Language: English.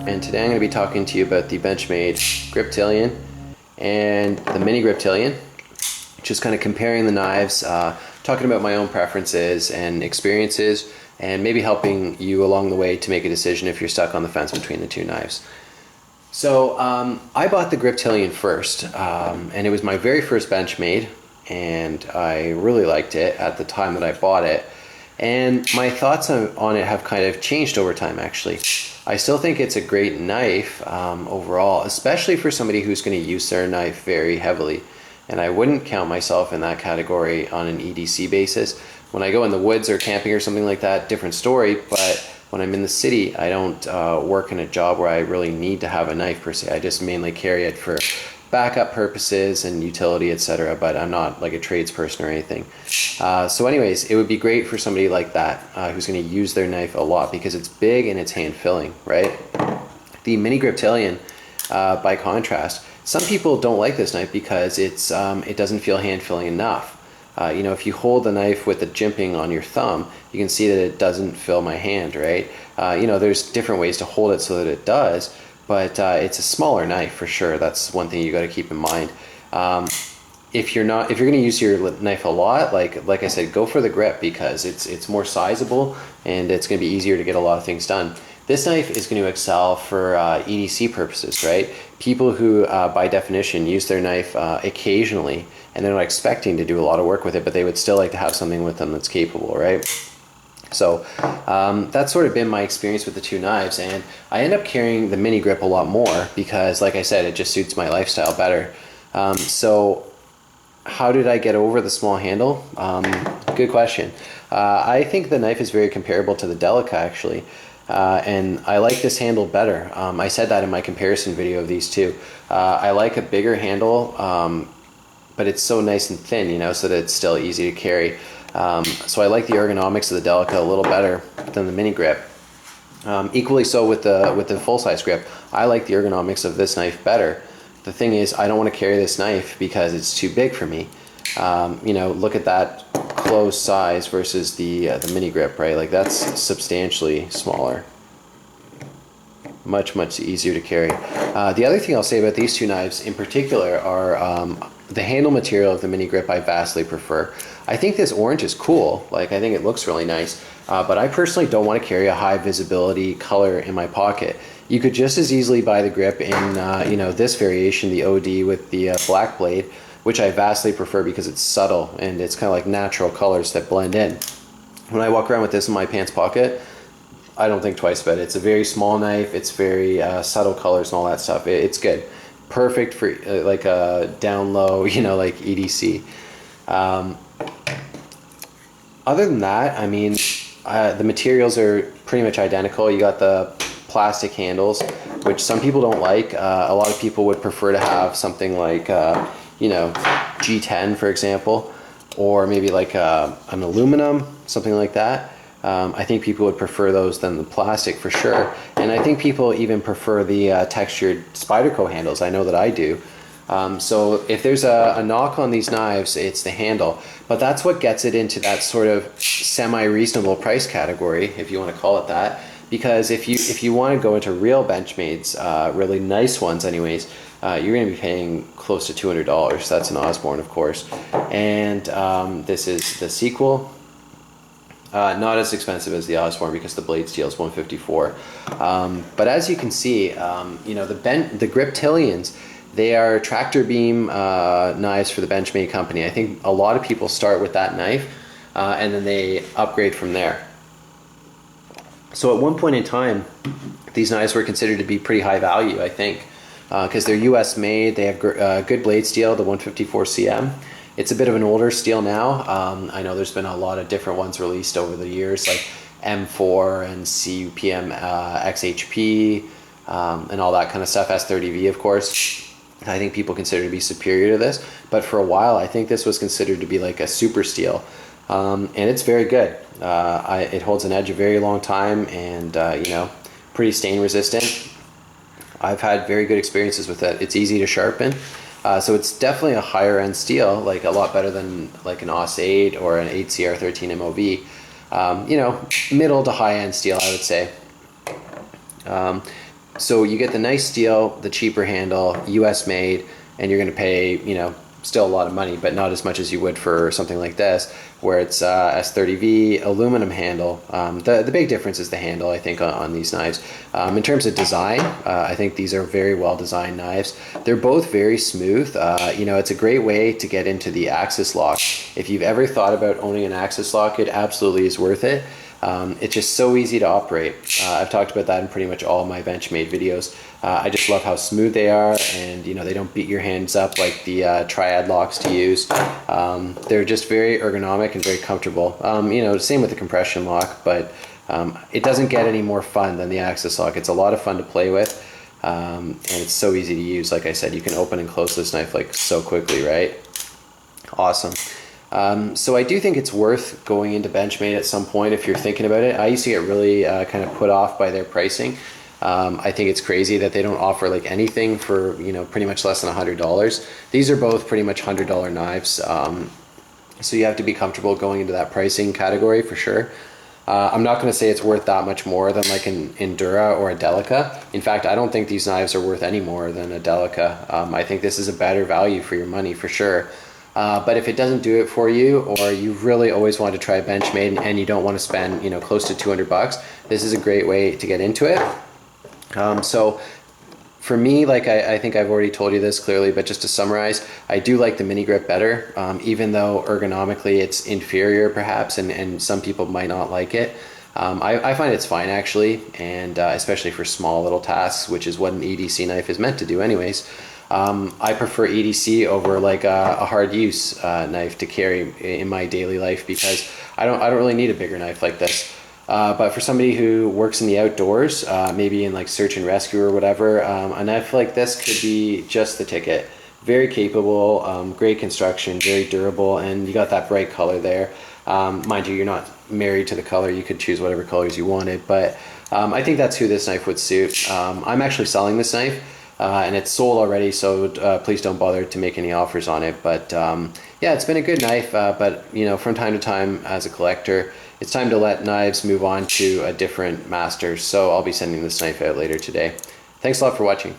and today I'm going to be talking to you about the Benchmade Griptilian and the Mini Griptilian. Just kind of comparing the knives, talking about my own preferences and experiences, and maybe helping you along the way to make a decision if you're stuck on the fence between the two knives. So I bought the Griptilian first, and it was my very first Benchmade, and I really liked it at the time that I bought it. And my thoughts on it have kind of changed over time, actually. I still think it's a great knife overall, especially for somebody who's going to use their knife very heavily. And I wouldn't count myself in that category on an EDC basis. When I go in the woods or camping or something like that, different story. But when I'm in the city, I don't work in a job where I really need to have a knife per se. I just mainly carry it for backup purposes and utility, etc. But I'm not like a tradesperson or anything. So anyways, it would be great for somebody like that who's going to use their knife a lot because it's big and it's hand filling, right? The Mini Griptilian, by contrast, some people don't like this knife because it doesn't feel hand filling enough. You know, if you hold the knife with the jimping on your thumb, you can see that it doesn't fill my hand, right? You know, there's different ways to hold it so that it does, but it's a smaller knife for sure. That's one thing you got to keep in mind. If you're going to use your knife a lot, like I said, go for the grip because it's more sizable and it's going to be easier to get a lot of things done. This knife is going to excel for EDC purposes, right? People who, by definition, use their knife occasionally, and they're not expecting to do a lot of work with it, but they would still like to have something with them that's capable, right? So that's sort of been my experience with the two knives, and I end up carrying the Mini Grip a lot more because, like I said, it just suits my lifestyle better. So how did I get over the small handle? Good question. I think the knife is very comparable to the Delica, actually. And I like this handle better. I said that in my comparison video of these two. I like a bigger handle, but it's so nice and thin, you know, so that it's still easy to carry. So I like the ergonomics of the Delica a little better than the Mini Grip. Equally so with the full-size grip. I like the ergonomics of this knife better. The thing is, I don't want to carry this knife because it's too big for me. You know, look at that close size versus the Mini Grip, right? Like that's substantially smaller. Much easier to carry. The other thing I'll say about these two knives in particular are the handle material of the Mini Grip I vastly prefer. I think this orange is cool. Like, I think it looks really nice, but I personally don't want to carry a high visibility color in my pocket. You could just as easily buy the grip in you know, this variation, the OD with the black blade, which I vastly prefer because it's subtle and it's kind of like natural colors that blend in. When I walk around with this in my pants pocket, I don't think twice about it. It's a very small knife, it's very subtle colors and all that stuff. It's good. Perfect for like a down low, you know, like EDC. Other than that, I mean, the materials are pretty much identical. You got the plastic handles, which some people don't like. A lot of people would prefer to have something like you know, G10 for example, or maybe like an aluminum, something like that. I think people would prefer those than the plastic for sure, and I think people even prefer the textured Spyderco handles. I know that I do. So if there's a knock on these knives, it's the handle, but that's what gets it into that sort of semi-reasonable price category, if you want to call it that. Because if you want to go into real Benchmades, really nice ones anyways, you're going to be paying close to $200. That's an Osborne, of course. And this is the sequel. Not as expensive as the Osborne because the blade steel is $154. But as you can see, you know, the Griptilians, they are tractor beam knives for the Benchmade company. I think a lot of people start with that knife and then they upgrade from there. So at one point in time, these knives were considered to be pretty high value, I think, because they're US made. They have good blade steel, the 154 CM. It's a bit of an older steel now. I know there's been a lot of different ones released over the years, like M4 and CUPM XHP and all that kind of stuff, S30V of course. I think people consider to be superior to this, but for a while I think this was considered to be like a super steel. And it's very good. It holds an edge a very long time, and you know, pretty stain resistant. I've had very good experiences with it. It's easy to sharpen, so it's definitely a higher end steel, like a lot better than like an AUS 8 or an 8CR13 MOV. You know, middle to high end steel, I would say. So you get the nice steel, the cheaper handle, US made, and you're going to pay, you know, still a lot of money, but not as much as you would for something like this, where it's S30V aluminum handle. The big difference is the handle, I think, on these knives. In terms of design, I think these are very well designed knives. They're both very smooth. You know, it's a great way to get into the axis lock. If you've ever thought about owning an axis lock, it absolutely is worth it. It's just so easy to operate. I've talked about that in pretty much all of my Benchmade videos. I just love how smooth they are, and you know, they don't beat your hands up like the triad locks to use. They're just very ergonomic and very comfortable. You know, same with the compression lock, but it doesn't get any more fun than the axis lock. It's a lot of fun to play with, and it's so easy to use. Like I said, you can open and close this knife like so quickly, right? Awesome. So I do think it's worth going into Benchmade at some point if you're thinking about it. I used to get really kind of put off by their pricing. I think it's crazy that they don't offer like anything for, you know, pretty much less than $100. These are both pretty much $100 knives. So you have to be comfortable going into that pricing category for sure. I'm not going to say it's worth that much more than like an Endura or a Delica. In fact, I don't think these knives are worth any more than a Delica. I think this is a better value for your money for sure. But if it doesn't do it for you, or you really always want to try Benchmade and you don't want to spend, you know, close to 200 bucks, this is a great way to get into it. So for me, like I think I've already told you this clearly, but just to summarize, I do like the mini grip better, even though ergonomically it's inferior perhaps, and some people might not like it. I find it's fine actually, and especially for small little tasks, which is what an EDC knife is meant to do anyways. I prefer EDC over like a hard use knife to carry in my daily life, because I don't really need a bigger knife like this. But for somebody who works in the outdoors, maybe in like search and rescue or whatever, a knife like this could be just the ticket. Very capable, great construction, very durable, and you got that bright color there. Mind you, you're not married to the color, you could choose whatever colors you wanted, but I think that's who this knife would suit. I'm actually selling this knife. And it's sold already, so please don't bother to make any offers on it. But yeah, it's been a good knife, but you know, from time to time as a collector, it's time to let knives move on to a different master. So I'll be sending this knife out later today. Thanks a lot for watching.